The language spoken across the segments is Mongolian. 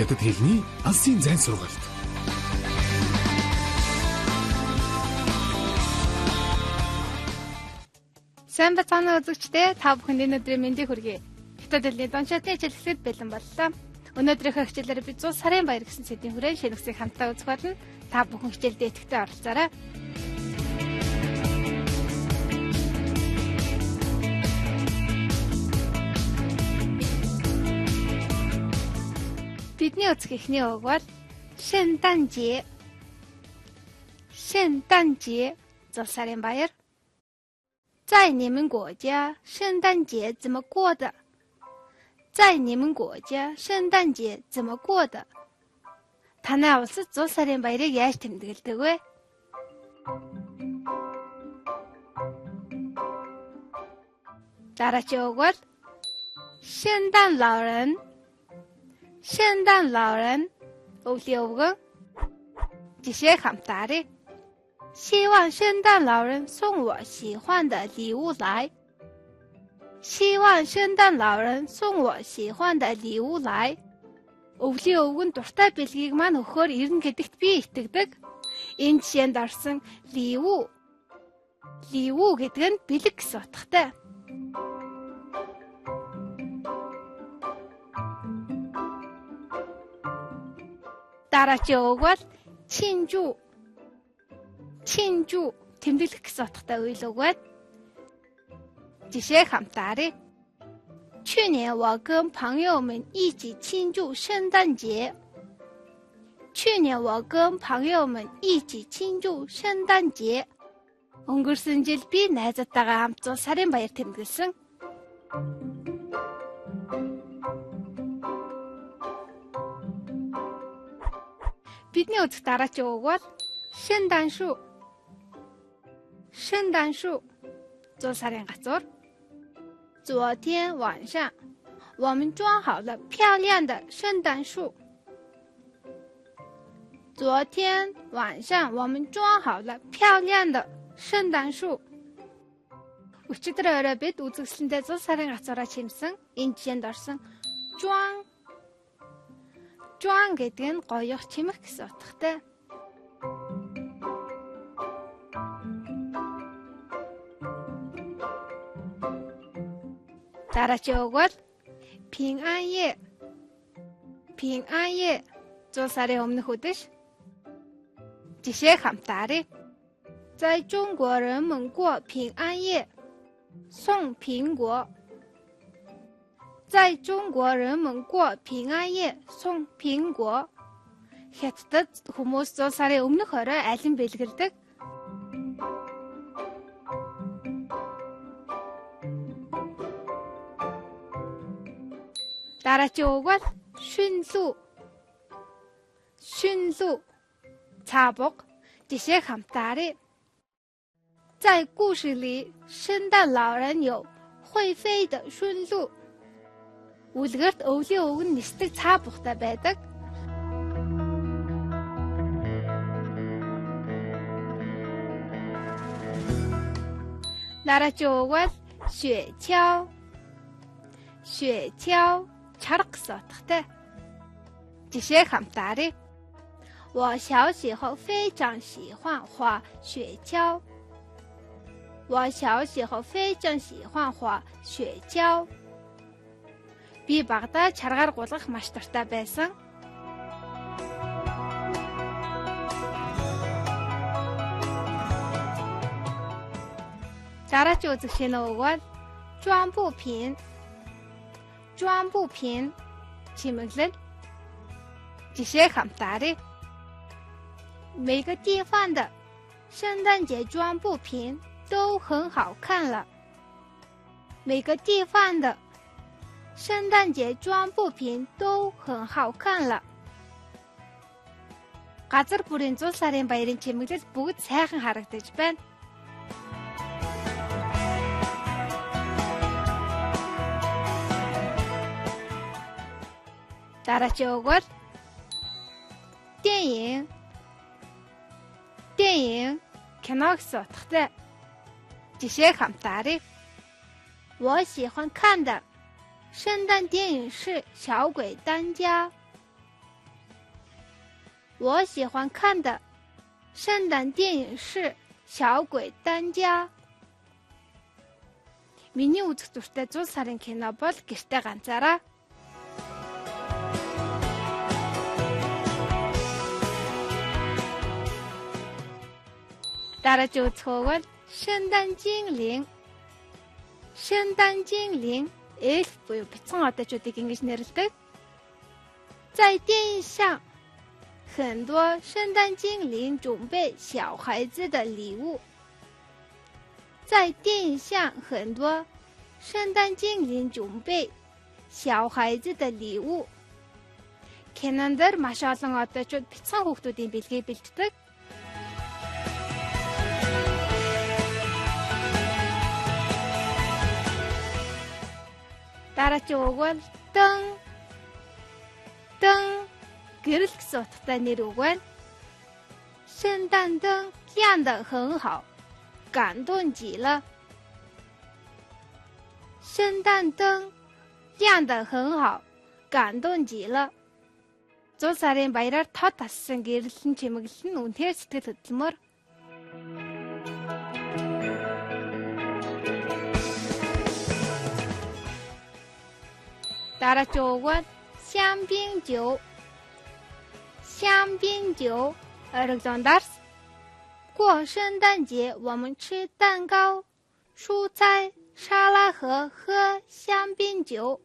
Хятад хэлний алсын зайн сургалт. Сайн бацааны үзэгчдээ та бүхэнд өнөөдрийн мэндийг хүргэе. Хятад хэлний дончаатны хичээлэхэд бэлэн боллоо. Өнөөдрийнхөө хичээлээр бид 100 сарын баяр гэсэн сэдвийн хүрээнд шинэсийг хамтдаа үзэх болно. Та бүхэн хичээлдээ идэвхтэй оролцоорой. Бидний үзэх эхний үг бол 圣诞节. 圣诞节 100 сарын баяр. 在你们国家圣诞节怎么过的？在你们国家圣诞节怎么过的？ Танай улсад 100 сарын баярыг яаж тэмдэглэдэг вэ? Дараагийн үг бол 圣诞老人. 圣诞老人 өвлийн өвгөн. Жишээ хамтаарай. 希望圣诞老人送我喜欢的礼物来。希望圣诞老人送我喜欢的礼物来. Өвлийн өвгөн дуртай бэлгийг маань өгөхөөр ирнэ гэдэгт би итгэдэг. Энэ жишээнд орсон ливүү гэдэг нь бэлэг гэсэн утгатай. Дараагийн үг бол 庆祝. 庆祝 тэмдэглэх гэсэн утгатай үйл үг байна. Жишээ хамтаарай. 去年我跟朋友们一起庆祝圣诞节。去年我跟朋友们一起庆祝圣诞节. Өнгөрсөн жил би найзуудтайгаа хамт 100 сарын баяр тэмдэглэсэн. Бидний үзэх дараагийн үг бол 圣诞树. 圣诞树 100 сарын газар. 昨天晚上我们装好了漂亮的圣诞树。昨天晚上我们装好了漂亮的圣诞树. Өчигдөр орой бид үзэсгэлэнтэй 100 сарын газараа чимсэн энэ жишээнд орсон Жуан гэдэг нь гоёх чимэх гэсэн утгатай. Дараагийн үг бол 平安夜. 平安夜 100 сарын өмнөх үдэш. Жишээ хамтаарай. 在中国人们过平安夜送苹果。在中国人们过平安夜送苹果. Хятадд хүмүүс 100 сарын өмнөх орой алин бэлгэлдэг. Дараагийн үг бол 驯鹿. 驯鹿 цаабуг. Жишээ хамтаарай. 在故事里圣诞老人有会飞的驯鹿. Үлгэрт өвлийн үг нь нисдэг цаабугтай байдаг. Дараагийн үг бол 雪橇. 雪橇 чарга гэсэн утгатай. Жишээ хамтаарай. 我小时候非常喜欢滑雪橇。我小时候非常喜欢滑雪橇. Би багадаа чаргаар гулгах маш дуртай байсан. Дараагийн үзэх шинэ үг бол 装不平. 装不平 чимэглэл. Жишээ хамтаарай. 每个地方的圣诞节装不平都很好看了。每个地方的圣诞节装不平都很好看了. Газар бүрийн 100 сарын баярын чимэглэл бүгд сайхан харагдаж байна. Дараагийн үг бол 电影. 电影 кино гэсэн утгатай. Жишээ хамтаарай. 我喜欢看的圣诞电影是《小鬼当家》。我喜欢看的圣诞电影是《小鬼当家》。Миний үзэх дуртай 100 сарын кино бол Гэртээ ганцаараа. Дараагийн үзэх үг бол 圣诞精灵。圣诞精灵 elf буюу бяцхан одоочдыг ингэж нэрлэдэг. 在电影上，很多圣诞精灵准备小孩子的礼物。在电影上，很多圣诞精灵准备小孩子的礼物。Кинонд маш олон одоочууд бяцхан хүүхдүүдийн бэлгийг бэлддэг. Дараагийн үг бол дан. Дан гэрэл гэсэн утгатай нэр үг байна. 圣诞灯亮得很好，感动极了。圣诞灯亮得很好，感动极了. 100 сарын баяраар тод тассан гэрлэн чимэглэл нь үнэхээр сэтгэл хөдлөмөр. Дараагийн үг бол 香槟酒。香槟酒 어르던 дарс. 过圣诞节我们吃蛋糕、蔬菜、沙拉和喝香槟酒。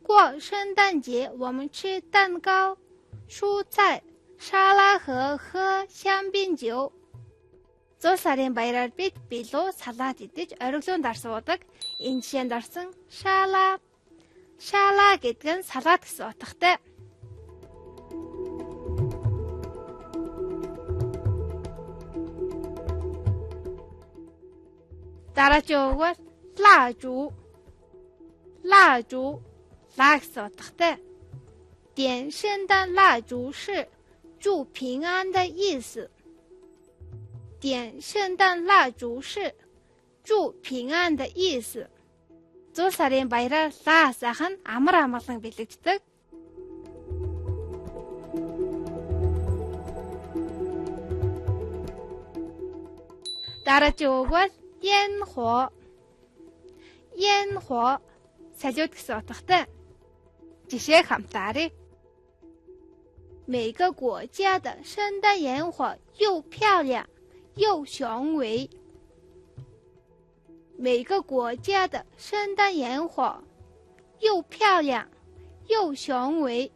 过圣诞节我们吃蛋糕、蔬菜、沙拉和喝香槟酒. 100 сарын баяраар бид билүү салаад идэж ориглон дарс уудаг. Энэ жишээнд орсон шала. Шала гэдэг нь салаад гэсэн утгатай. Дараагийн үг бол 蜡烛。蜡烛 蜡гэсэн утгатай. 点圣诞蜡烛是祝平安的意思。点圣诞蜡烛是祝平安的意思. 100 сарын баяраар лаа сайхан амар амгалан бэлэгддэг. Дараагийн үг бол 烟火。烟火 салют гэсэн утгатай. Жишээ хамтаарай. 每个国家的圣诞烟火又漂亮又雄伟。每个国家的圣诞烟火又漂亮又雄伟.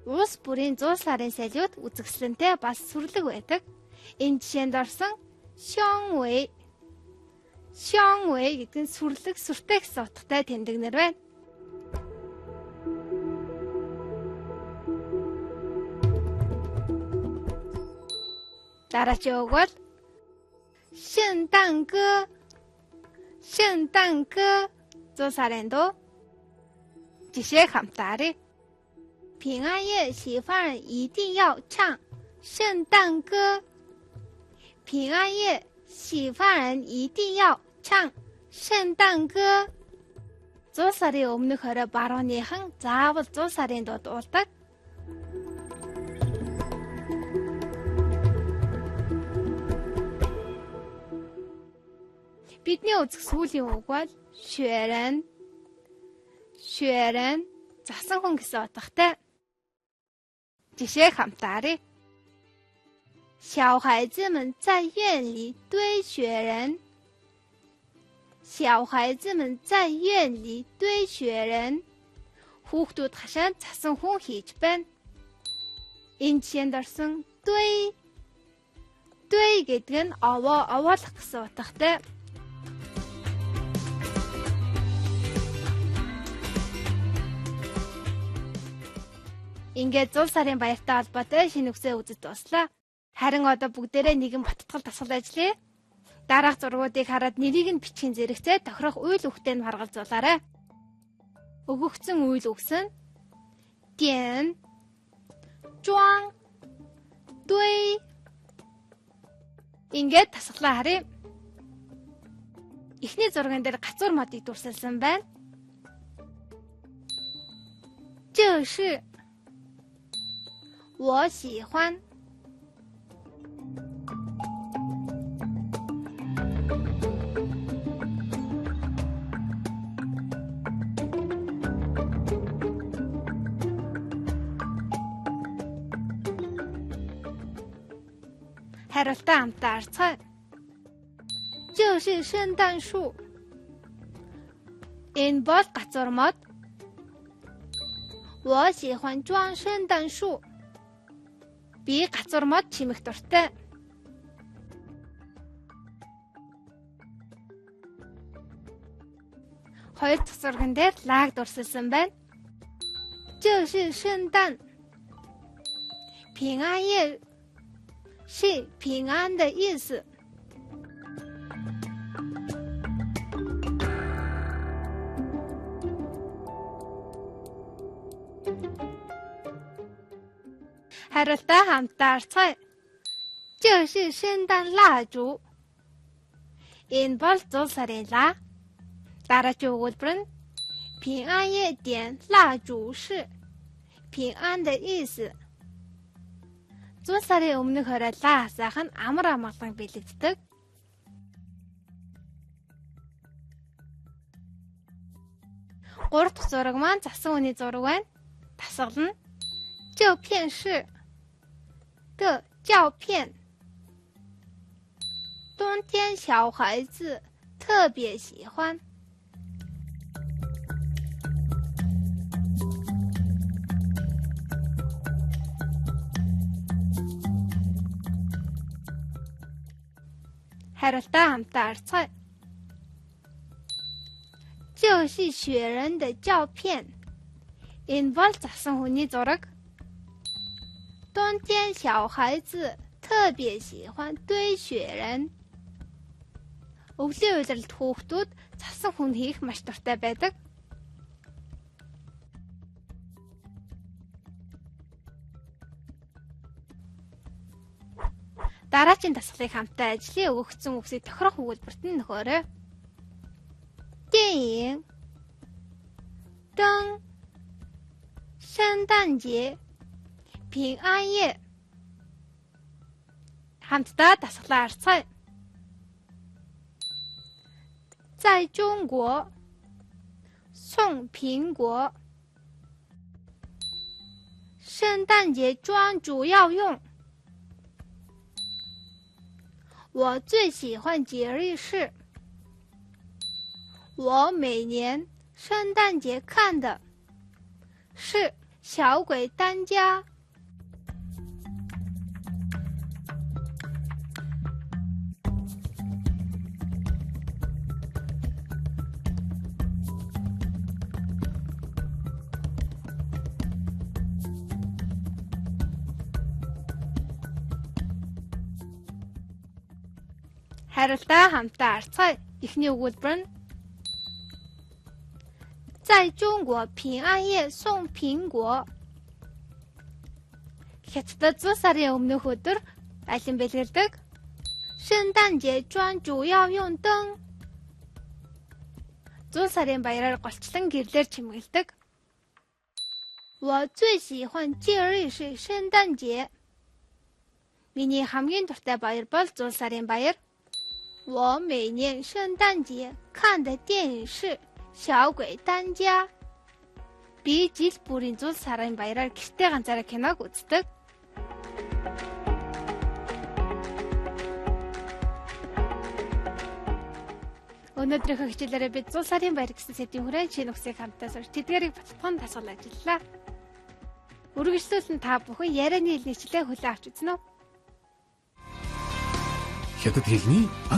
Улс бүрийн 100 сарын салют үзэсгэлэнтэй бас сүрлэг байдаг. Энэ жишээнд орсон 雄伟. 雄伟гэдэг нь сүрлэг, сүртэй гэсэн утгатай тэмдэгнэр байна. Дараагийн үг бол 圣诞歌。圣诞歌 100 сарын дуу. Жишээ хамтаарай. 平安夜喜饭人一定要唱圣诞歌。平安夜喜饭人一定要唱圣诞歌. 100 сарын өмнөх орой барууныхан заавал 100 сарын дуу дуулдаг. Бидний үзэх сүүлийн үг бол 雪人。雪人 засан хүн гэсэн утгатай. Жишээ хамтаарай. 小孩子们在院里堆雪人。小孩子们在院里堆雪人. Хүүхдүүд хашаанд засан хүн хийж байна. Энэ жишээнд орсон堆.堆гэдэг нь овоолох гэсэн утгатай. Ингээд 100 сарын баяртай холбоотой шинэ үгсээ үзэж дуслаа. Харин одоо бүгдээрээ нэгэн баттгал тасгал ажиллая. Дараах зургуудыг хараад нэрийг нь бичгийн зэрэгцээ тохирох үйл үгтэй нь харгалзуулаарай. Өгөгдсөн үйл үгс нь 点 装 堆. Ингээд тасглаа харъя. Эхний зурган дээр гацуур модыг дүрсэлсэн байна. 这是我喜欢。Харилтаа хамтаа арцгаая. 就是圣诞树. Энэ бол газар мод. 我喜欢装圣诞树. Би газар мод чимэх дуртай. Хоёр дахь зурган дээр лаг дурсалсан байна. 这是圣诞. 平安夜是平安的意思。Харилтаа хамтаа арцгаая. 这是圣诞蜡烛. Энэ бол зул сарын лаа. Дараагийн өгүүлбэр нь 平安夜点蜡烛是平安的意思. Зул сарын өмнөх хорой лаа хасаах нь амар амгалан бэлэгддэг. Гурав дахь зураг маань засан хүний зураг байна. Дасгал нь 这片是的照片. 冬天小孩子特别喜欢. Харилтаа хамтаа арцгаая. 这是雪人的照片. Энэ бол засан хүний зураг. 冬天小孩子特别喜欢堆雪人. Өвлийн уйлралд хүүхдүүд засан хүн хийх маш дуртай байдаг. Дараагийн дасгалыг хамтаа ажлын өгөгдсөн үгсийг тохирох өгүүлбэрт нь нөхөөрэй. 电影 灯 圣诞节 平安夜. хамтдаа дасгалаа арцгаая. 在中国送苹果. 圣诞节装主要用. 我最喜欢节日是. 我每年圣诞节看的是小鬼当家. Харилтаа хамтаа арцгаая. Эхний өгүүлбэр нь 在中国平安夜送苹果. Хятадд зул сарын өмнөх өдөр алин бэлгэлдэг. 圣诞节装主要用灯. Зул сарын баяраар голчлон гэрлээр чимгэлдэг. 我最喜欢节日是圣诞节. Миний хамгийн дуртай баяр бол зул сарын баяр. 我每年圣诞节看的电影是小鬼当家. Би жил бүрийн зул сарын баяраар гэртээ ганцаараа киног үздэг. Өнөөдрийнхөө хичээлээрээ бид зул сарын баяр гэсэн сэдвийн хүрээнд шинэ үгсийг хамтаа сурч тэдгээрийг баталгаан дасгал ажиллалаа. Үргэлжлүүлэн та бүхэн ярианы хэлний хичээлээ хүлээн авч үзнэ үү? Хятад хэлний